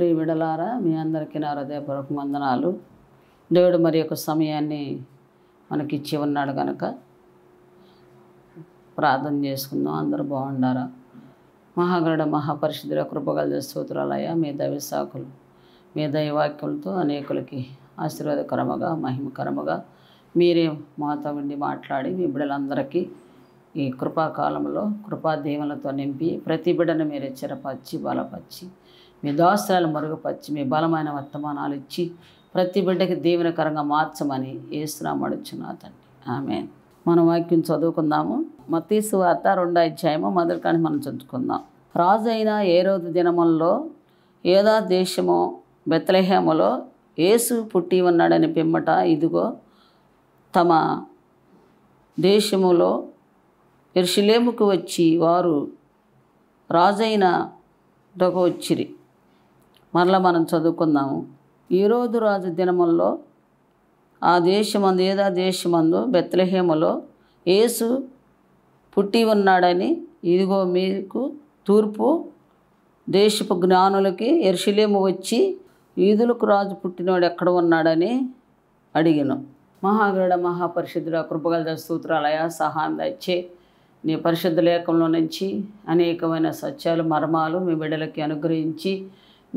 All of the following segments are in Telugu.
ప్రియ బిడ్డలారా, మీ అందరికీ నా హృదయపూర్వక వందనాలు. దేవుడు మరి యొక్క సమయాన్ని మనకిచ్చి ఉన్నాడు కనుక ప్రార్థన చేసుకుందాం. అందరూ బాగుండారా? మహాగరుడ మహాపరిశుద్ధుల కృపగల స్తోత్రాలయ్యా. మీ దైవ సాకులు, మీ దైవాక్యులతో అనేకులకి ఆశీర్వాదకరముగా మహిమకరముగా మీరే మాతో ఉండి మాట్లాడి మీ బిడ్డలందరికీ ఈ కృపాకాలంలో కృపా దీవెనలతో నింపి ప్రతి బిడ్డను మీరు చెరపచ్చి బలపరిచి మీ దాస్యాలు మరుగుపరిచి మీ బలమైన వర్తమానాలు ఇచ్చి ప్రతి బిడ్డకి దీవెనకరంగా మార్చమని యేసునామమున అడుగుచున్నా తండ్రి. ఆమేన్. మనం వాక్యం చదువుకుందాము. మత్తయి సువార్త 2వ అధ్యాయము మొదటి కాడి మనం చదువుకుందాం. రాజు అయిన హేరోదు దినములలో యూదా దేశము బెత్లెహేములో యేసు పుట్టి ఉన్నాడని పిమ్మట ఇదిగో తమ దేశములో యెరూషలేముకు వచ్చి వారు రాజైన వచ్చిరి. మరలా మనం చదువుకుందాము. హేరోదు రాజు దినముల్లో ఆ దేశమందు యూదా దేశమందు బెత్లెహేములో యేసు పుట్టి ఉన్నాడని ఇదిగో మీకు తూర్పు దేశపు జ్ఞానులకి యెరూషలేము వచ్చి యూదులకు రాజు పుట్టినవాడు ఎక్కడ ఉన్నాడని అడిగాను. మహాగరుడ మహాపరిశుద్ధుల కృపగల స్తోత్రాలయ సహాయం దయచే నీ పరిశుద్ధ లేఖంలో నుంచి అనేకమైన సత్యాలు మర్మాలు మీ బిడ్డలకి అనుగ్రహించి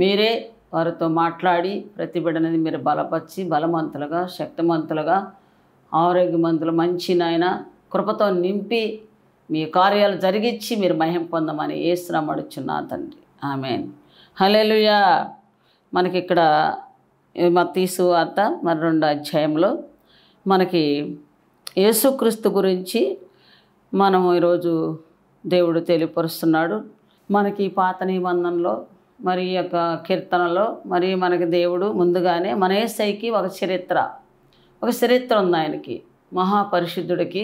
మీరే వారితో మాట్లాడి ప్రతి బిడ్డని మీరు బలపరిచి బలవంతులుగా శక్తిమంతులుగా ఆరోగ్యమంతులు మంచి నాయన కృపతో నింపి మీ కార్యాలు జరిగించి మీరు మహిమ పొందమని యేసునామమున అడుగుచున్నా తండ్రి. ఆమేన్. హల్లెలూయా. మనకి ఇక్కడ మత్తయి సువార్త 2వ అధ్యాయంలో మనకి యేసుక్రీస్తు గురించి మనం ఈరోజు దేవుడు తెలియపరుస్తున్నాడు. మనకి పాత నిబంధనలో మరి యొక్క కీర్తనలో మరి మనకి దేవుడు ముందుగానే మన యేసయ్యకి ఒక చరిత్ర ఉంది. ఆయనకి మహాపరిశుద్ధుడికి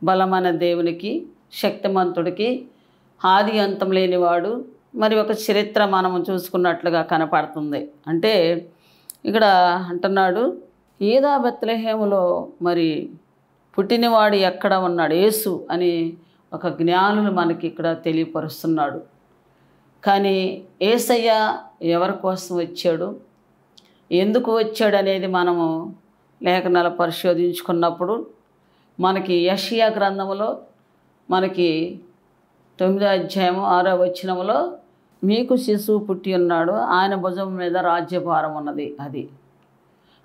బలమైన దేవునికి శక్తిమంతుడికి ఆది అంతం లేనివాడు మరి ఒక చరిత్ర మనము చూసుకున్నట్లుగా కనపడుతుంది. అంటే ఇక్కడ అంటున్నాడు యూదా బెత్లెహేములో మరి పుట్టినవాడు ఎక్కడ ఉన్నాడు యేసు అని ఒక జ్ఞానులు మనకి ఇక్కడ తెలియపరుస్తున్నాడు. కానీ యేసయ్య ఎవరి కోసం వచ్చాడు, ఎందుకు వచ్చాడు అనేది మనము లేఖనాలు పరిశోధించుకున్నప్పుడు మనకి యెషయా గ్రంథంలో మనకి 9వ అధ్యాయము 6వ వచనంలో మీకు శిశువు పుట్టి ఉన్నాడు, ఆయన భుజం మీద రాజ్యభారం ఉన్నది. అది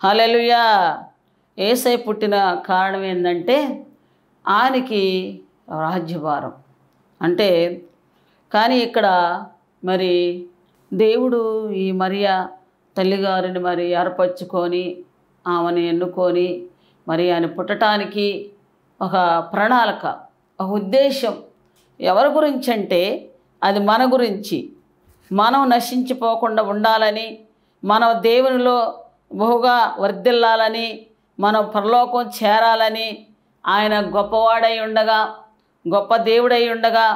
హల్లెలూయా. యేసయ్య పుట్టిన కారణం ఏంటంటే ఆయనకి రాజ్యభారం అంటే. కానీ ఇక్కడ మరి దేవుడు ఈ మరియా తల్లిగారిని మరి ఏర్పరచుకొని ఆమెను ఎన్నుకొని మరి ఆయన పుట్టడానికి ఒక ప్రణాళిక, ఒక ఉద్దేశం ఎవరి గురించి అంటే అది మన గురించి, మనం నశించిపోకుండా ఉండాలని, మనం దేవునిలో బహుగా వర్ధిల్లాలని, మనం పరలోకం చేరాలని, ఆయన గొప్పవాడై ఉండగా, గొప్ప దేవుడై ఉండగా,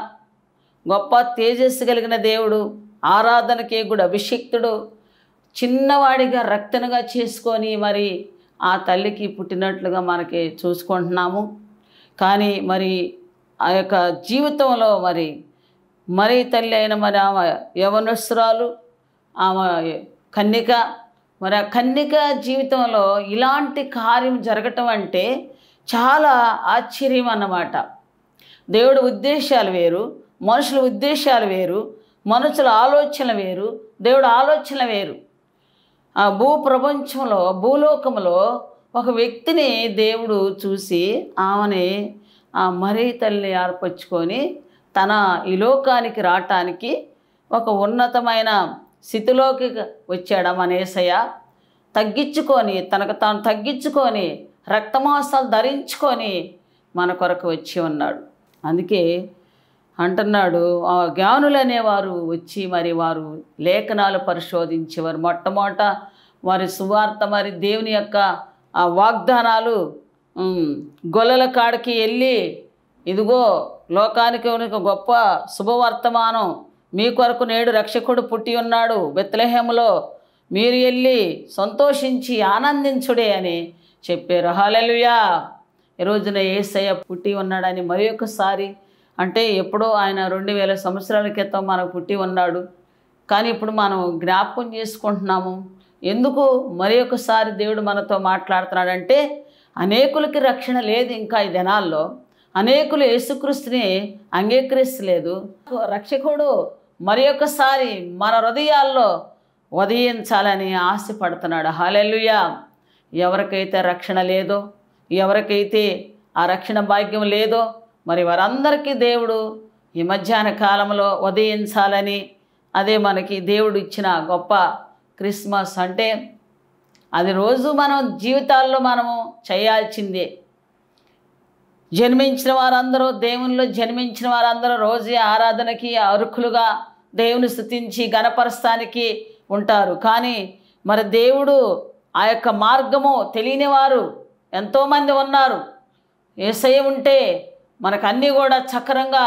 గొప్ప తేజస్సు కలిగిన దేవుడు, ఆరాధనకి కూడా అభిషిక్తుడు, చిన్నవాడిగా రక్తనుగా చేసుకొని మరి ఆ తల్లికి పుట్టినట్లుగా మనకి చూసుకుంటున్నాము. కానీ మరి ఆ యొక్క జీవితంలో మరి తల్లి అయిన మరి ఆమె యవనస్తురాలు, ఆమె కన్యక, మరి ఆ కన్యక జీవితంలో ఇలాంటి కార్యం జరగటం అంటే చాలా ఆశ్చర్యం అన్నమాట. దేవుడి ఉద్దేశాలు వేరు, మనుషుల ఉద్దేశాలు వేరు, మనుషుల ఆలోచన వేరు, దేవుడు ఆలోచన వేరు. ఆ ప్రపంచంలో భూలోకంలో ఒక వ్యక్తిని దేవుడు చూసి ఆమెని ఆ మరీ తల్లిని ఏర్పరచుకొని తన ఈ లోకానికి రావటానికి ఒక ఉన్నతమైన స్థితిలోకి వచ్చాడు. మన యేసయ్య తగ్గించుకొని తనకు తాను తగ్గించుకొని రక్తమాంసాలు ధరించుకొని మన కొరకు వచ్చి ఉన్నాడు. అందుకే అంటున్నాడు ఆ జ్ఞానులు అనేవారు వచ్చి మరి వారు లేఖనాలు పరిశోధించేవారు. మొట్టమొదట వారి సువార్త మరి దేవుని యొక్క ఆ వాగ్దానాలు గొల్లల కాడికి వెళ్ళి ఇదిగో లోకానికి ఒక గొప్ప శుభవర్తమానం, మీ కొరకు నేడు రక్షకుడు పుట్టి ఉన్నాడు బెత్లెహేములో, మీరు వెళ్ళి సంతోషించి ఆనందించుడే అని చెప్పారు. హల్లెలూయా. ఈ రోజున యేసయ్య పుట్టి ఉన్నాడని మరి ఒకసారి అంటే ఎప్పుడో ఆయన 2000 సంవత్సరాల క్రితం మనకు పుట్టి ఉన్నాడు. కానీ ఇప్పుడు మనం జ్ఞాపకం చేసుకుంటున్నాము. ఎందుకు మరి ఒకసారి దేవుడు మనతో మాట్లాడుతున్నాడంటే, అనేకులకి రక్షణ లేదు ఇంకా ఈ దినాల్లో. అనేకులు యేసుక్రీస్తుని అంగీకరిస్తలేదు. రక్షకుడు మరి ఒకసారి మన హృదయాల్లో ఉదయించాలని ఆశపడుతున్నాడు. హల్లెలూయా. ఎవరికైతే రక్షణ లేదో, ఎవరికైతే ఆ రక్షణ భాగ్యం లేదో, మరి వారందరికీ దేవుడు ఈ మధ్యాహ్న కాలంలో ఉదయించాలని, అదే మనకి దేవుడు ఇచ్చిన గొప్ప క్రిస్మస్. అంటే అది రోజు మనం జీవితాల్లో మనము చేయాల్సిందే. జన్మించిన వారందరూ, దేవునిలో జన్మించిన వారందరూ రోజు ఆరాధనకి అర్హులుగా దేవుని స్తుతించి గణపరచడానికి ఉంటారు. కానీ మరి దేవుడు ఆ యొక్క మార్గము తెలియని వారు ఎంతోమంది ఉన్నారు. యేసయ్య ఉంటే మనకు అన్నీ కూడా చక్రంగా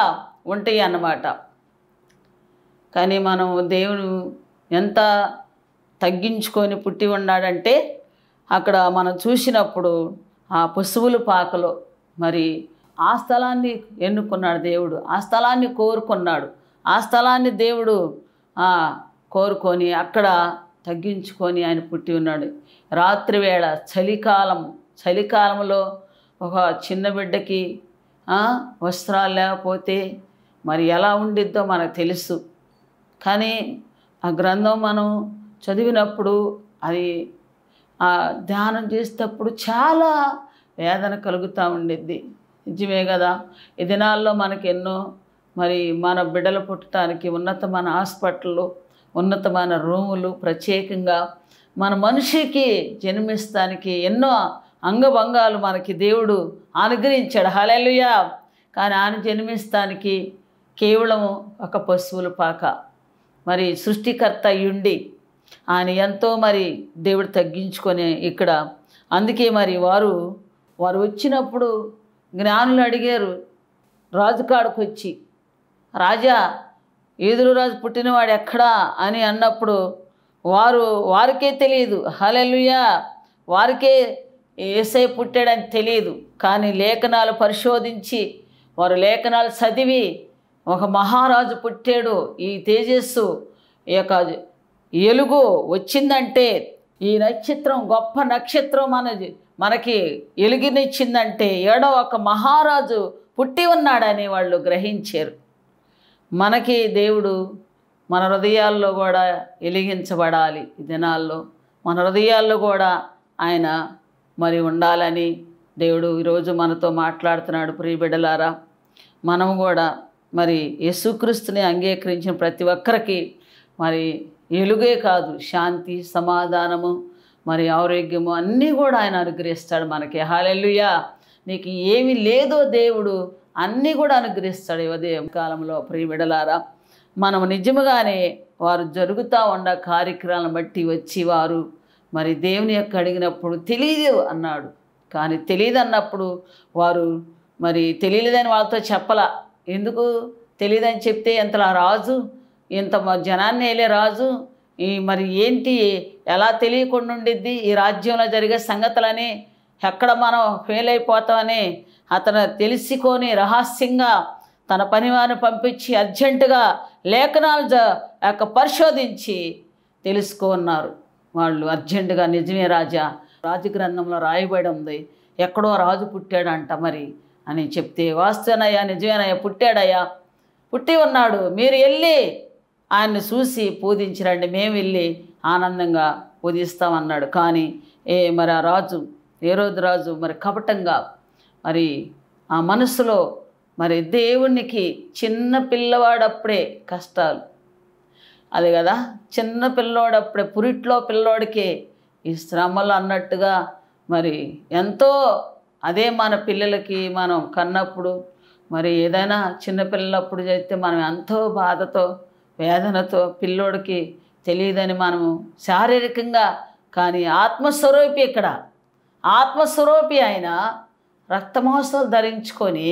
ఉంటాయి అన్నమాట. కానీ మనం దేవుడు ఎంత తగ్గించుకొని పుట్టి ఉన్నాడంటే, అక్కడ మనం చూసినప్పుడు ఆ పశువుల పాకలో మరి ఆ స్థలాన్ని ఎన్నుకున్నాడు దేవుడు. ఆ స్థలాన్ని కోరుకున్నాడు. ఆ స్థలాన్ని దేవుడు కోరుకొని అక్కడ తగ్గించుకొని ఆయన పుట్టి ఉన్నాడు. రాత్రివేళ చలికాలంలో ఒక చిన్న బిడ్డకి వస్త్రాలు లేకపోతే మరి ఎలా ఉండిద్దో మనకు తెలుసు. కానీ ఆ గ్రంథం మనం చదివినప్పుడు, అది ధ్యానం చేసేటప్పుడు చాలా వేదన కలుగుతూ ఉండిద్ది. నిజమే కదా. ఈ దినాల్లో మనకి ఎన్నో మరి మన బిడ్డలు పుట్టడానికి ఉన్నతమైన హాస్పిటళ్ళు, ఉన్నతమైన రూములు, ప్రత్యేకంగా మన మనిషికి జన్మిస్తానికి ఎన్నో అంగభంగాలు మనకి దేవుడు అనుగ్రహించాడు. హల్లెలూయా. కానీ ఆయన జన్మిస్తానికి కేవలం ఒక పశువుల పాక. మరి సృష్టికర్త అయ్యుండి ఆయన ఎంతో మరి దేవుడు తగ్గించుకొని ఇక్కడ. అందుకే మరి వారు వచ్చినప్పుడు జ్ఞానులు అడిగారు రాజుకాడికి వచ్చి, రాజా, యూదుల రాజు పుట్టినవాడు ఎక్కడా అని అన్నప్పుడు వారికే తెలియదు. హల్లెలూయా. వారికే యేసయ్య పుట్టాడని తెలియదు. కానీ లేఖనాలు పరిశోధించి వారు లేఖనాలు చదివి, ఒక మహారాజు పుట్టాడు, ఈ తేజస్సు, ఈ యొక్క ఎలుగు వచ్చిందంటే, ఈ నక్షత్రం గొప్ప నక్షత్రం మనకి ఎలుగునిచ్చిందంటే ఏడో ఒక మహారాజు పుట్టి ఉన్నాడని వాళ్ళు గ్రహించారు. మనకి దేవుడు మన హృదయాల్లో కూడా వెలిగించబడాలి. ఈ దినాల్లో మన హృదయాల్లో కూడా ఆయన మరి ఉండాలని దేవుడు ఈరోజు మనతో మాట్లాడుతున్నాడు. ప్రియ బిడ్డలారా, మనం కూడా మరి యేసుక్రీస్తుని అంగీకరించిన ప్రతి ఒక్కరికి మరి ఎలుగే కాదు, శాంతి, సమాధానము, మరి ఆరోగ్యము అన్నీ కూడా ఆయన అనుగ్రహిస్తాడు మనకి. హల్లెలూయా. నీకు ఏమి లేదో దేవుడు అన్నీ కూడా అనుగ్రహిస్తాడు ఉదయం కాలంలో. ప్రియ బిడ్డలారా, మనం నిజముగానే వారు జరుగుతూ ఉన్న కార్యక్రమాలను బట్టి వచ్చి వారు మరి దేవుని యొక్క అడిగినప్పుడు తెలియదు అన్నాడు. కానీ తెలియదు అన్నప్పుడు వారు మరి తెలియలేదని వాళ్ళతో చెప్పలా. ఎందుకు తెలియదని చెప్తే ఎంతలా రాజు, ఇంత జనాన్ని వెళ్ళే రాజు మరి ఏంటి, ఎలా తెలియకుండా ఉండిద్ది ఈ రాజ్యంలో జరిగే సంగతులని, ఎక్కడ మనం ఫెయిల్ అయిపోతామని అతను తెలుసుకొని రహస్యంగా తన పనివారిని పంపించి అర్జెంటుగా లేఖనాలు పరిశోధించి తెలుసుకున్నారు వాళ్ళు. అర్జెంటుగా నిజమే రాజా, రాజగ్రంథంలో రాయబడి ఉంది, ఎక్కడో రాజు పుట్టాడంట మరి అని చెప్తే, వాస్తవనయ్యా, నిజమేనయ్యా, పుట్టాడయ్యా, పుట్టి ఉన్నాడు, మీరు వెళ్ళి ఆయన్ని చూసి పూజించరండి, మేము వెళ్ళి ఆనందంగా పూజిస్తామన్నాడు. కానీ మరి ఆ రాజు, హేరోదు రాజు మరి కపటంగా మరి ఆ మనసులో మరి దేవునికి చిన్న పిల్లవాడప్పుడే కష్టాలు, అది కదా, చిన్న పిల్లోడప్పుడే పురిట్లో పిల్లోడికే ఈ శ్రమలు అన్నట్టుగా మరి ఎంతో. అదే మన పిల్లలకి మనం కన్నప్పుడు మరి ఏదైనా చిన్నపిల్లప్పుడు చేస్తే మనం ఎంతో బాధతో, వేదనతో, పిల్లోడికి తెలియదని మనము శారీరకంగా, కానీ ఆత్మస్వరూపి, ఇక్కడ ఆత్మస్వరూపి ఆయన రక్తమాంసాలు ధరించుకొని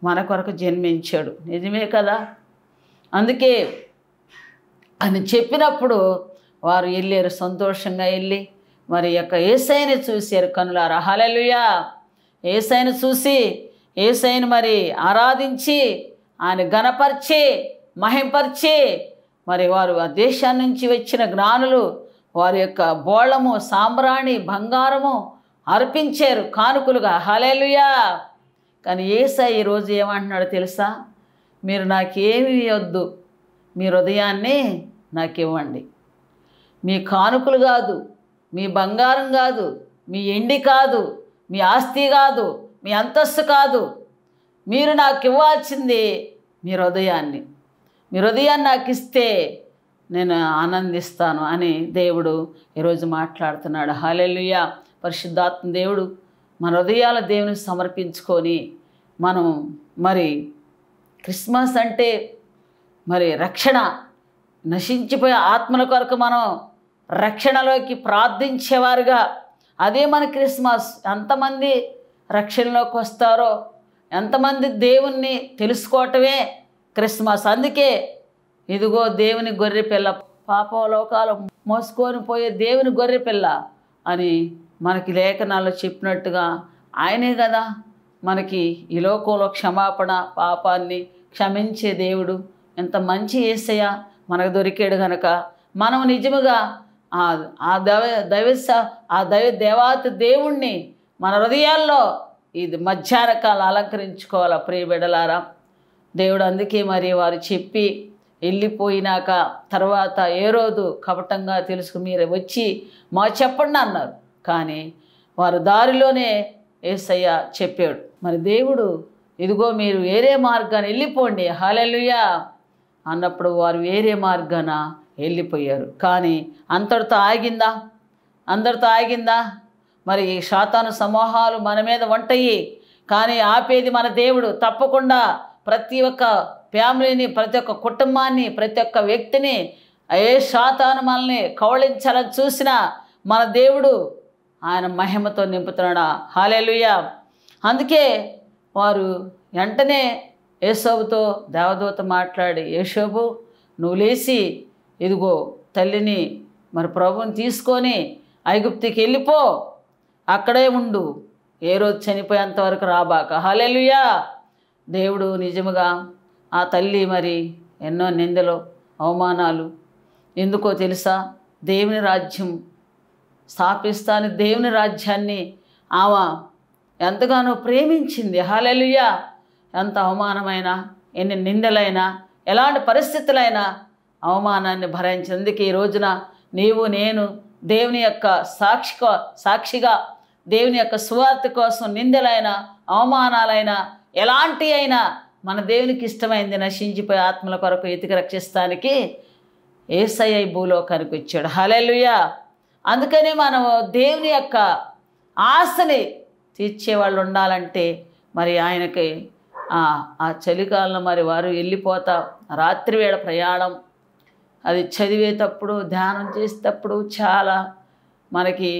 మన కొరకు జన్మించాడు. నిజమే కదా. అందుకే అని చెప్పినప్పుడు వారు వెళ్ళారు, సంతోషంగా వెళ్ళి మరి యొక్క యేసయ్యని చూశారు కనులారా. హల్లెలూయా. యేసయ్యని చూసి యేసయ్యని మరి ఆరాధించి ఆయన ఘనపరిచి మహింపరిచి మరి వారు ఆ దేశాన్ని నుంచి వచ్చిన జ్ఞానులు వారి యొక్క బోళము, సాంబ్రాణి, బంగారము అర్పించారు కానుకలుగా. హల్లెలూయా. కానీ యేసయ్య ఈరోజు ఏమంటున్నాడో తెలుసా? మీరు నాకేమి వద్దు, మీ హృదయాన్ని నాకు ఇవ్వండి. మీ కానుకలు కాదు, మీ బంగారం కాదు, మీ ఎండి కాదు, మీ ఆస్తి కాదు, మీ అంతస్తు కాదు. మీరు నాకు ఇవ్వాల్సింది మీ హృదయాన్ని. మీ హృదయాన్ని నాకు ఇస్తే నేను ఆనందిస్తాను అని దేవుడు ఈరోజు మాట్లాడుతున్నాడు. హల్లెలూయా. పరిశుద్ధాత్మ దేవుడు మన హృదయాల దేవునికి సమర్పించుకొని మనం మరి క్రిస్మస్ అంటే మరి రక్షణ, నశించిపోయే ఆత్మల కొరకు మనం రక్షణలోకి ప్రార్థించేవారుగా, అదే మన క్రిస్మస్. ఎంతమంది రక్షణలోకి వస్తారో, ఎంతమంది దేవుణ్ణి తెలుసుకోవటమే క్రిస్మస్. అందుకే ఇదిగో దేవుని గొర్రెపిల్ల, పాపలోకాలు మోసుకొని పోయే దేవుని గొర్రెపిల్ల అని మనకి లేఖనాల్లో చెప్పినట్టుగా ఆయనే కదా మనకి ఈ లోకంలో క్షమాపణ, పాపాన్ని క్షమించే దేవుడు. ఎంత మంచి యేసయ్య మనకు దొరికాడు కనుక మనం నిజముగా ఆ దేవాతి దేవుణ్ణి మన హృదయాల్లో ఇది మధ్యాహ్న కాలం అలంకరించుకోవాలి. ప్రియ బిడ్డలారా, దేవుడు అందుకే మరి వారు చెప్పి వెళ్ళిపోయినాక తర్వాత ఏ రోజు కపటంగా తెలుసుకు మీరు వచ్చి మా చెప్పండి అన్నారు. కానీ వారు దారిలోనే యేసయ్య చెప్పాడు. మరి దేవుడు ఇదిగో మీరు వేరే మార్గాన్ని వెళ్ళిపోండి, హల్లెలూయా అన్నప్పుడు వారు వేరే మార్గాన వెళ్ళిపోయారు. కానీ అంతటితో ఆగిందా? అందరితో ఆగిందా? మరి సాతాను సమూహాలు మన మీద వంటయి, కానీ ఆపేది మన దేవుడు. తప్పకుండా ప్రతి ఒక్క ఫ్యామిలీని, ప్రతి ఒక్క కుటుంబాన్ని, ప్రతి ఒక్క వ్యక్తిని ఏ సాతాను మనల్ని కవళించాలని చూసినా మన దేవుడు ఆయన మహిమతో నింపుతున్నాడు. హల్లెలూయా. అందుకే వారు వెంటనే యేసోబుతో దేవదూత మాట్లాడి, యేసోబు నువ్వు లేచి ఇదిగో తల్లిని మరి ప్రభువుని తీసుకొని ఐగుప్తుకి వెళ్ళిపో, అక్కడే ఉండు, ఏ రోజు చనిపోయేంత వరకు రాబాక. హల్లెలూయా. దేవుడు నిజముగా ఆ తల్లి మరి ఎన్నో నిందలు, అవమానాలు ఎందుకో తెలుసా? దేవుని రాజ్యం స్థాపిస్తాను, దేవుని రాజ్యాన్ని ఆమె ఎంతగానో ప్రేమించింది. హల్లెలూయా. ఎంత అవమానమైనా, ఎన్ని నిందలైనా, ఎలాంటి పరిస్థితులైనా అవమానాన్ని భరించేందుకు ఈ రోజున నీవు నేను దేవుని యొక్క సాక్షిగా దేవుని యొక్క సువార్త కోసం నిందలైన, అవమానాలైనా, ఎలాంటి అయినా మన దేవునికి ఇష్టమైంది నశించిపోయే ఆత్మల కొరకు ఎతికి రక్షిస్తానికి యేసయ్య ఈ భూలోకానికి వచ్చాడు. హల్లెలూయా. అందుకని మనం దేవుని యొక్క ఆశని తీర్చేవాళ్ళు ఉండాలంటే మరి ఆయనకి ఆ చలికాలంలో మరి వారు వెళ్ళిపోతా రాత్రివేళ ప్రయాణం, అది చదివేటప్పుడు ధ్యానం చేసేటప్పుడు చాలా మనకి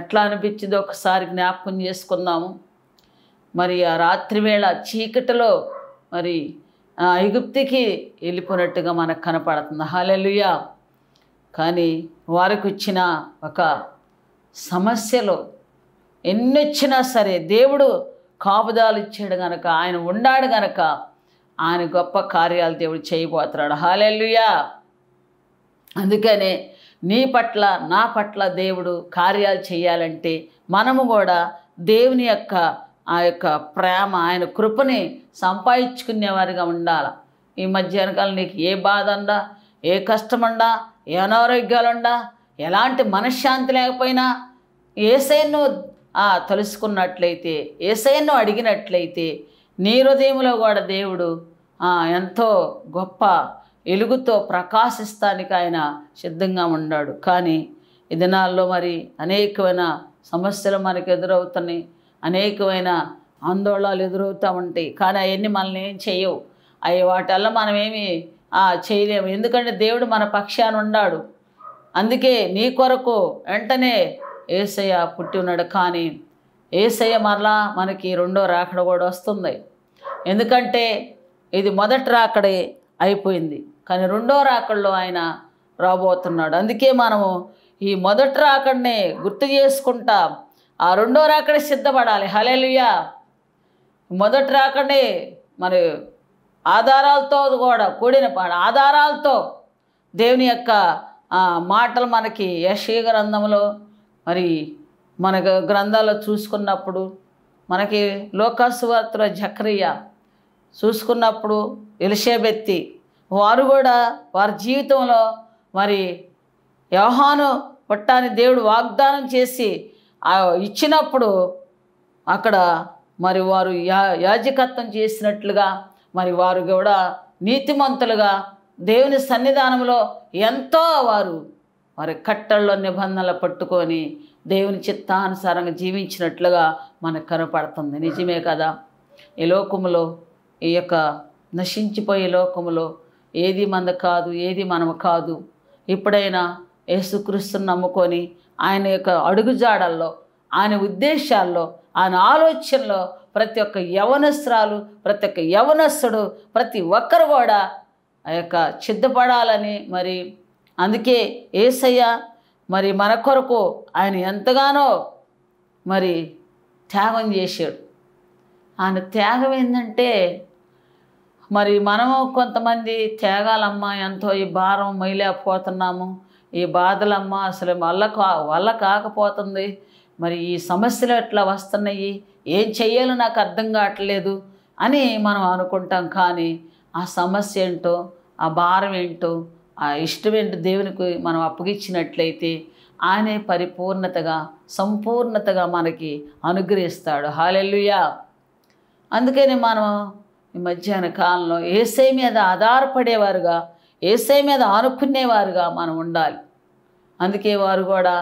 ఎట్లా అనిపించిందో ఒకసారి జ్ఞాపకం చేసుకుందాము. మరి ఆ రాత్రివేళ చీకటిలో మరి ఐగుప్తుకి వెళ్ళిపోయినట్టుగా మనకు కనపడుతుంది. హల్లెలూయా. కానీ వారికి వచ్చిన ఒక సమస్యలో ఎన్ని వచ్చినా సరే దేవుడు కాపుదాలు ఇచ్చాడు కనుక, ఆయన ఉన్నాడు కనుక ఆయన గొప్ప కార్యాలు దేవుడు చేయబోతున్నాడు. హల్లెలూయా. అందుకనే నీ పట్ల నా పట్ల దేవుడు కార్యాలు చేయాలంటే మనము కూడా దేవుని యొక్క ఆ యొక్క ప్రేమ, ఆయన కృపని సంపాదించుకునేవారిగా ఉండాలి. ఈ మధ్యాహ్నకాలం నీకు ఏ బాధ ఉండా, ఏ కష్టముండా, ఏ అనారోగ్యాలుండా, ఎలాంటి మనశ్శాంతి లేకపోయినా యేసయ్యను తెలుసుకున్నట్లయితే, యేసయ్యను అడిగినట్లయితే నీ హృదయంలో కూడా దేవుడు ఎంతో గొప్ప వెలుగుతో ప్రకాశిస్తానికి ఆయన సిద్ధంగా ఉన్నాడు. కానీ ఈ దినాల్లో మరి అనేకమైన సమస్యలు మనకు ఎదురవుతున్నాయి, అనేకమైన ఆందోళనలు ఎదురవుతూ ఉంటాయి. కానీ అవన్నీ మనల్ని ఏం చేయవు, అవి వాటల్లా మనమేమి చేయలేము. ఎందుకంటే దేవుడు మన పక్షాన ఉన్నాడు. అందుకే నీ కొరకు వెంటనే యేసయ్య పుట్టి ఉన్నాడు. కానీ యేసయ్య మరలా మనకి రెండో రాకడ కూడా వస్తుంది. ఎందుకంటే ఇది మొదటి రాకడే అయిపోయింది, కానీ రెండో రాకడలో ఆయన రాబోతున్నాడు. అందుకే మనము ఈ మొదటి రాకడనే గుర్తు చేసుకుంటా ఆ రెండో రాకడే సిద్ధపడాలి. హల్లెలూయా. మొదటి రాకడే మరి ఆధారాలతో కూడా కూడిన ఆధారాలతో దేవుని యొక్క మాటలు మనకి యెషయా గ్రంథంలో మరి మన గ్రంథాల్లో చూసుకున్నప్పుడు, మనకి లూకా సువార్తలో జకరియా చూసుకున్నప్పుడు, ఎలిషబెత్తి వారు కూడా వారి జీవితంలో మరి యోహాను పుట్టాన్ని దేవుడు వాగ్దానం చేసి ఇచ్చినప్పుడు అక్కడ మరి వారు యాజకత్వం చేసినట్లుగా మరి వారు కూడా నీతిమంతులుగా దేవుని సన్నిధానంలో ఎంతో వారి కట్టల్లో నిబంధనలు పట్టుకొని దేవుని చిత్తానుసారంగా జీవించినట్లుగా మనకు కనపడుతుంది. నిజమే కదా. ఈ లోకములో, ఈ యొక్క నశించిపోయే లోకములో ఏది మంద కాదు, ఏది మనము కాదు. ఇప్పుడైనా యేసుక్రీస్తుని నమ్ముకొని ఆయన యొక్క అడుగుజాడల్లో, ఆయన ఉద్దేశాల్లో, ఆయన ఆలోచనలో ప్రతి ఒక్క యవనస్తురాలు, ప్రతి ఒక్క యవనస్తుడు, ప్రతి ఒక్కరు కూడా ఆ యొక్క సిద్ధపడాలని మరి అందుకే యేసయ్య మరి మన కొరకు ఆయన ఎంతగానో మరి త్యాగం చేశాడు. ఆయన త్యాగం ఏంటంటే మరి మనము కొంతమంది త్యాగాలమ్మా ఎంతో ఈ భారం మొయ్యలేకపోతున్నాము, ఈ బాధలమ్మా అసలు వల్ల కాకపోతుంది, మరి ఈ సమస్యలు ఎట్లా వస్తున్నాయి, ఏం చెయ్యాలో నాకు అర్థం కావట్లేదు అని మనం అనుకుంటాం. కానీ ఆ సమస్య ఏంటో, ఆ భారం ఏంటో, ఆ ఇష్టం ఏంటో దేవునికి మనం అప్పగించినట్లయితే ఆయనే పరిపూర్ణతగా, సంపూర్ణతగా మనకి అనుగ్రహిస్తాడు. హల్లెలూయా. అందుకని మనం ఈ మధ్యాహ్న కాలంలో యేసయ్య మీద ఆధారపడేవారుగా, యేసయ్య మీద ఆనుకునేవారుగా మనం ఉండాలి. అందుకే వారు కూడా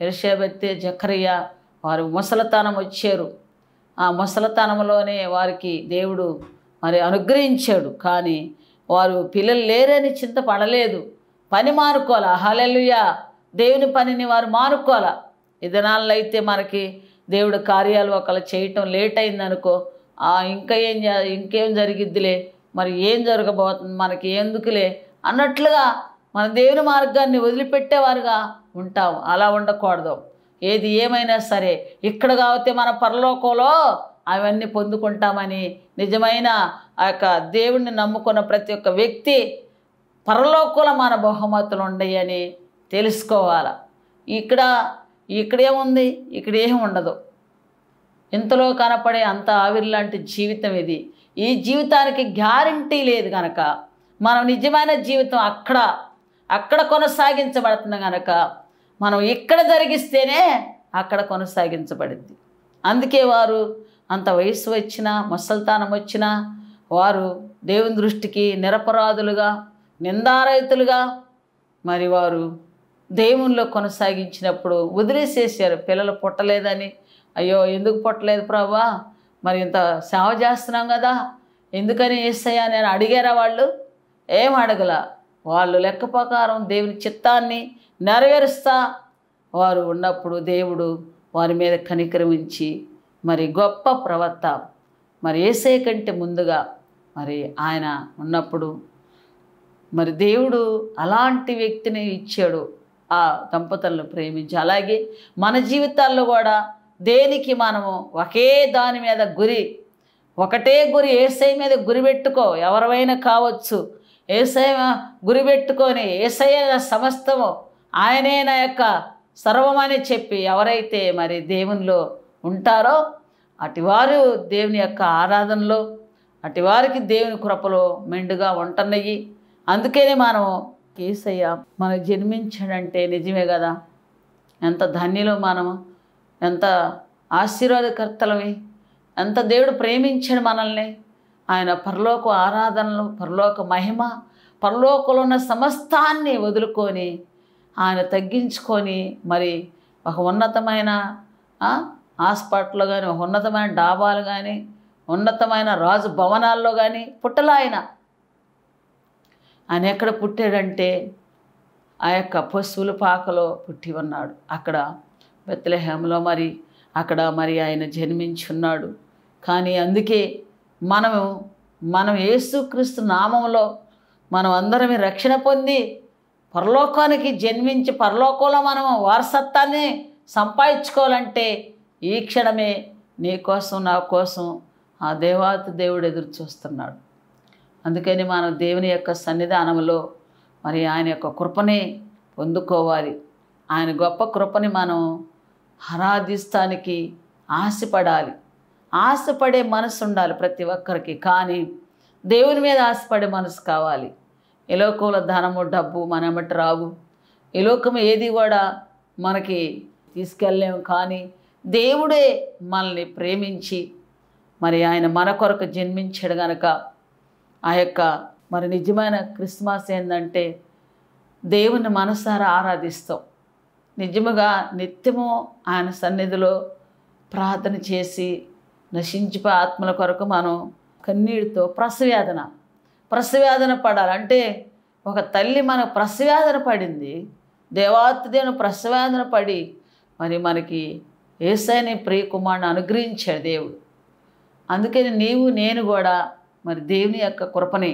ఎలిషబెత్, జకరియా వారు ముసలితనం వచ్చారు. ఆ ముసలితనంలోనే వారికి దేవుడు మరి అనుగ్రహించాడు. కానీ వారు పిల్లలు లేరని చింతపడలేదు, పని మానుకోవాలా. హల్లెలూయా. దేవుని పనిని వారు మానుకోవాలా. ఈ దినాల్లో అయితే మనకి దేవుడు కార్యాలు ఒకళ్ళు చేయటం లేట్ అయిందనుకో, ఇంకేం జరిగిద్దిలే, మరి ఏం జరగబోతుంది, మనకి ఎందుకులే అన్నట్లుగా మన దేవుని మార్గాన్ని వదిలిపెట్టేవారుగా ఉంటాం. అలా ఉండకూడదు. ఏది ఏమైనా సరే ఇక్కడ కాబట్టి మన పరలోకంలో అవన్నీ పొందుకుంటామని నిజమైన ఆ యొక్క దేవుణ్ణి నమ్ముకున్న ప్రతి ఒక్క వ్యక్తి పరలోకంలో మన బహుమతులు ఉండయని తెలుసుకోవాలి. ఇక్కడేముంది, ఇక్కడ ఏమి ఉండదు. ఇంతలో కనపడే అంత ఆవిరి లాంటి జీవితం ఇది. ఈ జీవితానికి గ్యారంటీ లేదు కనుక మనం నిజమైన జీవితం అక్కడ కొనసాగించబడుతుంది కనుక మనం ఇక్కడ జరిగిస్తేనే అక్కడ కొనసాగించబడింది. అందుకే వారు అంత వయసు వచ్చినా, ముసల్తానం వచ్చినా వారు దేవుని దృష్టికి నిరపరాధులుగా, నిందారహితులుగా మరి వారు దేవునిలో కొనసాగించినప్పుడు వదిలేసేసారు. పిల్లలు పుట్టలేదని, అయ్యో ఎందుకు పుట్టలేదు ప్రభువా, మరి ఇంత సేవ చేస్తున్నాం కదా, ఎందుకని యేసయ్యా నేను అడిగారా? వాళ్ళు ఏం అడగల. వాళ్ళు లెక్క ప్రకారం దేవుని చిత్తాన్ని నెరవేరుస్తా వారు ఉన్నప్పుడు దేవుడు వారి మీద కనికరించి మరి గొప్ప ప్రవక్త మరి యేసయ్య కంటే ముందుగా మరి ఆయన ఉన్నప్పుడు మరి దేవుడు అలాంటి వ్యక్తిని ఇచ్చాడు ఆ దంపతులను ప్రేమించి. అలాగే మన జీవితాల్లో కూడా దేనికి మనము ఒకే దాని మీద ఒకటే గురి, యేసయ్య మీద గురి పెట్టుకో. ఎవరైనా కావచ్చు, యేసయ్య గురి పెట్టుకొని యేసయ్య సమస్తము, ఆయనే నా యొక్క సర్వమని చెప్పి ఎవరైతే మరి దేవునిలో ఉంటారో అటివారు దేవుని యొక్క ఆరాధనలో, అటివారికి దేవుని కృపలో మెండుగా ఉంటున్నాయి. అందుకని మనం యేసయ్య మనకు జన్మించాడంటే నిజమే కదా, ఎంత ధన్యులు మనము, ఎంత ఆశీర్వాదకర్తలమే, ఎంత దేవుడు ప్రేమించాడు మనల్ని. ఆయన పరలోక ఆరాధనలు, పరలోక మహిమ, పరలోకంలో ఉన్న సమస్తాన్ని వదులుకొని ఆయన తగ్గించుకొని మరి ఒక ఉన్నతమైన హాస్పిటల్లో కానీ, ఒక ఉన్నతమైన డాబాలు కానీ, ఉన్నతమైన రాజు భవనాల్లో కానీ పుట్టలా ఆయన ఎక్కడ పుట్టాడంటే ఆ యొక్క పశువుల పాకలో పుట్టి ఉన్నాడు. అక్కడ బెత్లెహేములో అక్కడ ఆయన జన్మించున్నాడు. కానీ అందుకే మనం యేసుక్రీస్తు నామంలో మనం అందరం రక్షణ పొంది పరలోకానికి జన్మించి పరలోకంలో మనం వారసత్వాన్ని సంపాదించుకోవాలంటే ఈ క్షణమే నీ కోసం, నా కోసం ఆ దేవాతి దేవుడు ఎదురు చూస్తున్నాడు. అందుకని మనం దేవుని యొక్క సన్నిధానంలో మరి ఆయన యొక్క కృపని పొందుకోవాలి. ఆయన గొప్ప కృపని మనం ఆరాధిస్తానికి ఆశపడాలి. ఆశపడే మనసు ఉండాలి ప్రతి ఒక్కరికి. కానీ దేవుని మీద ఆశపడే మనసు కావాలి. ఈ లోకంలో ధనము డబ్బు మనమటి రావు. ఈ లోకం ఏది కూడా మనకి తీసుకెళ్ళలేము. కానీ దేవుడే మనల్ని ప్రేమించి మరి ఆయన మన కొరకు జన్మించాడు గనక ఆ యొక్క మరి నిజమైన క్రిస్మస్ ఏంటంటే దేవుని మనసారా ఆరాధిస్తాం. నిజముగా నిత్యము ఆయన సన్నిధిలో ప్రార్థన చేసి నశించిపోయే ఆత్మల కొరకు మనం కన్నీటితో ప్రసవేదన పడాలంటే ఒక తల్లి మన ప్రసవేదన పడింది. దేవాతిదేవుని ప్రసవేదన పడి మరి మనకి యేసయ్యని ప్రియ కుమారుని అనుగ్రహించాడు దేవుడు. అందుకని నీవు నేను కూడా మరి దేవుని యొక్క కృపని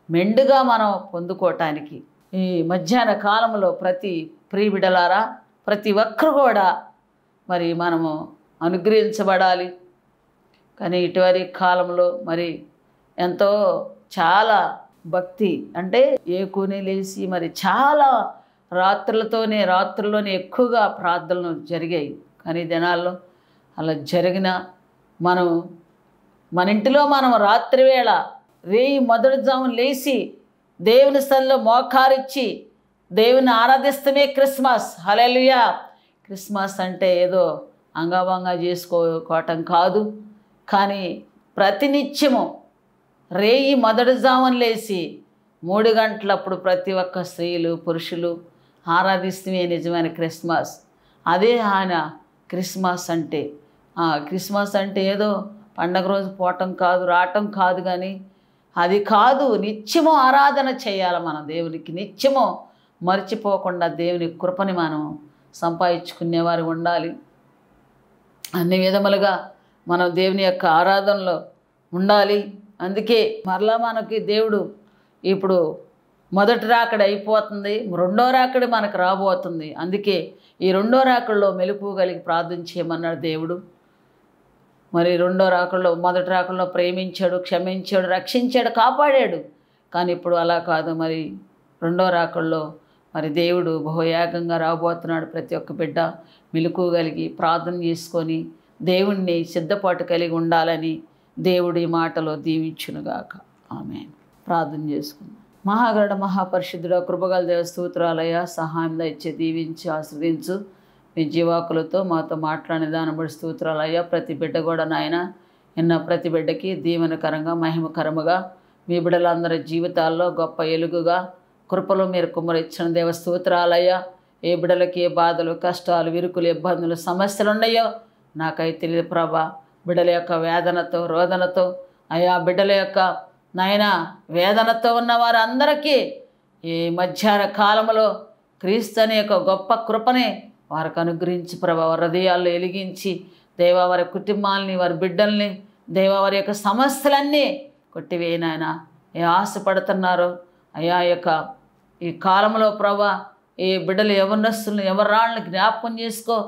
మెండుగా మనం పొందుకోవటానికి ఈ మధ్యాహ్న కాలంలో ప్రతి ప్రియబిడలారా ప్రతి ఒక్కరు కూడా మరి మనము అనుగ్రహించబడాలి. కానీ ఇటీవలి కాలంలో మరి ఎంతో చాలా భక్తి అంటే ఏకునే లేచి మరి చాలా రాత్రుల్లోనే ఎక్కువగా ప్రార్థనలు జరిగాయి. కానీ దినాల్లో అలా జరిగిన మన ఇంటిలో మనం రాత్రివేళ రేయి మొదటి జామున లేచి దేవుని స్థలంలో మోకారిచ్చి దేవుని ఆరాధిస్తమే క్రిస్మస్. హల్లెలూయా. క్రిస్మస్ అంటే ఏదో అంగభంగా చేసుకోవటం కాదు. కానీ ప్రతినిత్యము రేయి మొదటి జామున లేచి 3 గంటలప్పుడు ప్రతి ఒక్క స్త్రీలు పురుషులు ఆరాధిస్తమే నిజమైన క్రిస్మస్. అదే ఆయన క్రిస్మస్ అంటే. క్రిస్మస్ అంటే ఏదో పండగ రోజు పోవటం కాదు, రావటం కాదు. కానీ అది కాదు, నిత్యము ఆరాధన చేయాలి మన దేవునికి. నిత్యము మర్చిపోకుండా దేవుని కృపని మనం సంపాదించుకునేవారు ఉండాలి. అన్ని విధములుగా మనం దేవుని యొక్క ఆరాధనలో ఉండాలి. అందుకే మరలా మనకి దేవుడు ఇప్పుడు మొదటి రాకడ అయిపోతుంది, రెండో రాకడ మనకు రాబోతుంది. అందుకే ఈ రెండో రాకడలో మెలుపుగలిగి ప్రార్థన చేయమన్నాడు దేవుడు. మరి రెండో రాకడలో మొదటి రాకడలో ప్రేమించాడు, క్షమించాడు, రక్షించాడు, కాపాడాడు. కానీ ఇప్పుడు అలా కాదు. మరి రెండో రాకడలో మరి దేవుడు బహుయాగంగా రాబోతున్నాడు. ప్రతి ఒక్క బిడ్డ మెలుకుగలిగి ప్రార్థన చేసుకొని దేవుణ్ణి సిద్ధపాటు కలిగి ఉండాలని దేవుడి మాటలో దీవించునుగాక. ఆమేన్. ప్రార్థన చేసుకుందాం. మహాగరుడ మహాపరిశుద్ధుడ కృపగల దేవ స్తోత్రాలయ సహాయం దయచే దీవించి ఆశ్రదించు. మీ జీవాకులతో మాతో మాట్లాడిన దాన్ని బట్టి స్తోత్రాలయ్యా. ప్రతి బిడ్డ కూడా నాయన నిన్న ప్రతి బిడ్డకి దీవెనకరంగా మహిమకరముగా మీ బిడ్డలందరి జీవితాల్లో గొప్ప ఎలుగుగా కృపలో మీరు కుమ్మరిచ్చిన దేవ స్తోత్రాలయ్యా. ఏ బిడ్డలకి ఏ బాధలు కష్టాలు విరుకులు ఇబ్బందులు సమస్యలు ఉన్నాయో నాకైతే తెలియదు ప్రభా. బిడ్డల యొక్క వేదనతో రోదనతో అయా బిడ్డల యొక్క నాయన వేదనతో ఉన్న వారందరికీ ఈ మధ్యాహ్న కాలంలో క్రీస్తు అనే యొక్క గొప్ప కృపని వారికి అనుగ్రహించి ప్రభా. వారి హృదయాల్లో వెలిగించి దేవా వారి కుటుంబాలని వారి బిడ్డల్ని దేవా వారి యొక్క సమస్యలన్నీ కొట్టివేయనాయన. ఏ ఆశపడుతున్నారో అయా యొక్క ఈ కాలంలో ప్రభా ఈ బిడ్డలు యవనస్తులను యవరాళ్ళని జ్ఞాపకం చేసుకో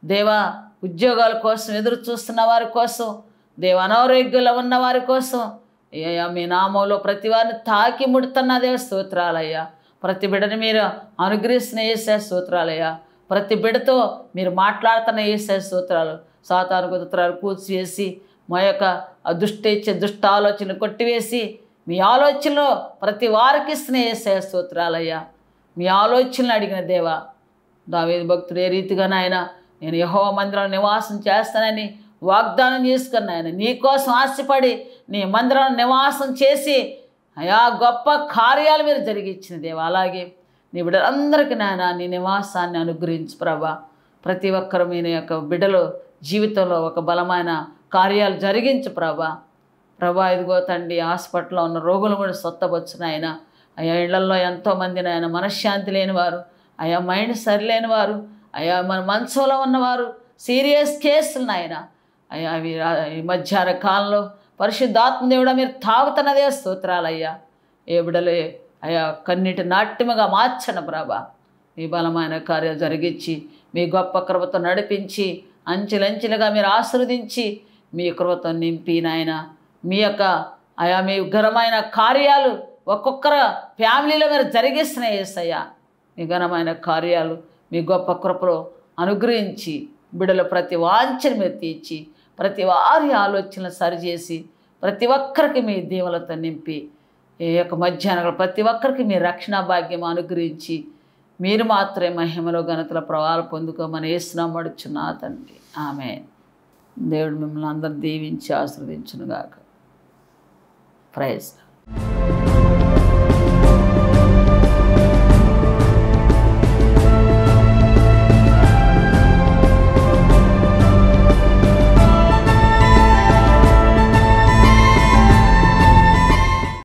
దేవా. ఉద్యోగాల కోసం ఎదురు చూస్తున్న వారి కోసం దేవ అనారోగ్యంలో ఉన్న వారి కోసం అయ్యా మీ నామంలో ప్రతి వారిని తాకి ముడుతున్న దేవ స్తోత్రాలయ్యా. ప్రతి బిడ్డని మీరు అనుగ్రహిస్తున్న యేసే స్తోత్రాలయ్యా. ప్రతి బిడ్డతో మీరు మాట్లాడుతున్న యేసే స్తోత్రాలు. సాతాను కుతంత్రాలు కూల్చివేసి మా యొక్క దుష్ట ఆలోచనలు కొట్టివేసి మీ ఆలోచనలో ప్రతి వారికి ఇస్తున్న యేసే స్తోత్రాలయ్యా. మీ ఆలోచనలు అడిగిన దేవా. దావీదు భక్తుడు ఏ రీతిగా నాయన నేను యెహోవా మందిరంలో నివాసం చేస్తానని వాగ్దానం చేసుకున్న ఆయన నీకోసం ఆశపడి నీ మందిరంలో నివాసం చేసి అయా గొప్ప కార్యాలు మీరు జరిగించిన దేవా. అలాగే నీ బిడ్డలందరికీ నాయన నీ నివాసాన్ని అనుగ్రహించు ప్రభా. ప్రతి ఒక్కరు మీ యొక్క బిడ్డలు జీవితంలో ఒక బలమైన కార్యాలు జరిగించు ప్రభా. ఇదిగో తండ్రి హాస్పిటల్లో ఉన్న రోగులు కూడా స్వస్థపచ్చు నాయన. అయా ఇళ్లల్లో ఎంతోమంది నాయన మనశ్శాంతి లేనివారు, అయా మైండ్ సరిలేని వారు, అయా మన మంచంలో ఉన్నవారు, సీరియస్ కేసులు నాయన అయ్యా అవి ఈ మధ్యాహ్న కాలంలో పరిశుద్ధాత్మ దేవుడా మీరు తాగుతున్నదే స్తోత్రాలయ్యా. ఏ బిడ్డలే అయా కన్నీటి నాట్యముగా మార్చండి ప్రభా. మీ బలమైన కార్యాలు జరిగించి మీ గొప్ప కృపతో నడిపించి అంచెలంచెలుగా మీరు ఆశీర్వదించి మీ కృపతో నింపి నాయన మీ యొక్క అయా మీ ఉగ్రమైన కార్యాలు ఒక్కొక్కరు ఫ్యామిలీలో మీరు జరిగిస్తున్నాయి యేసయ్యా. మీ ఘనమైన కార్యాలు మీ గొప్ప కృపలో అనుగ్రహించి బిడ్డలు ప్రతి వాంఛను మీరు తీర్చి ప్రతి వారి ఆలోచనలు సరిచేసి ప్రతి ఒక్కరికి మీ దీవెనలతో నింపి ఈ యొక్క మధ్యాహ్నం ప్రతి ఒక్కరికి మీ రక్షణ భాగ్యం అనుగ్రహించి మీరు మాత్రమే మహిమలో ఘనతల ప్రభావాలు పొందుకోమని యేసునామమున తండ్రి. ఆమేన్. దేవుడు మిమ్మల్ని అందరూ దీవించి ఆశీర్వదించును గాక. ప్రైజ్.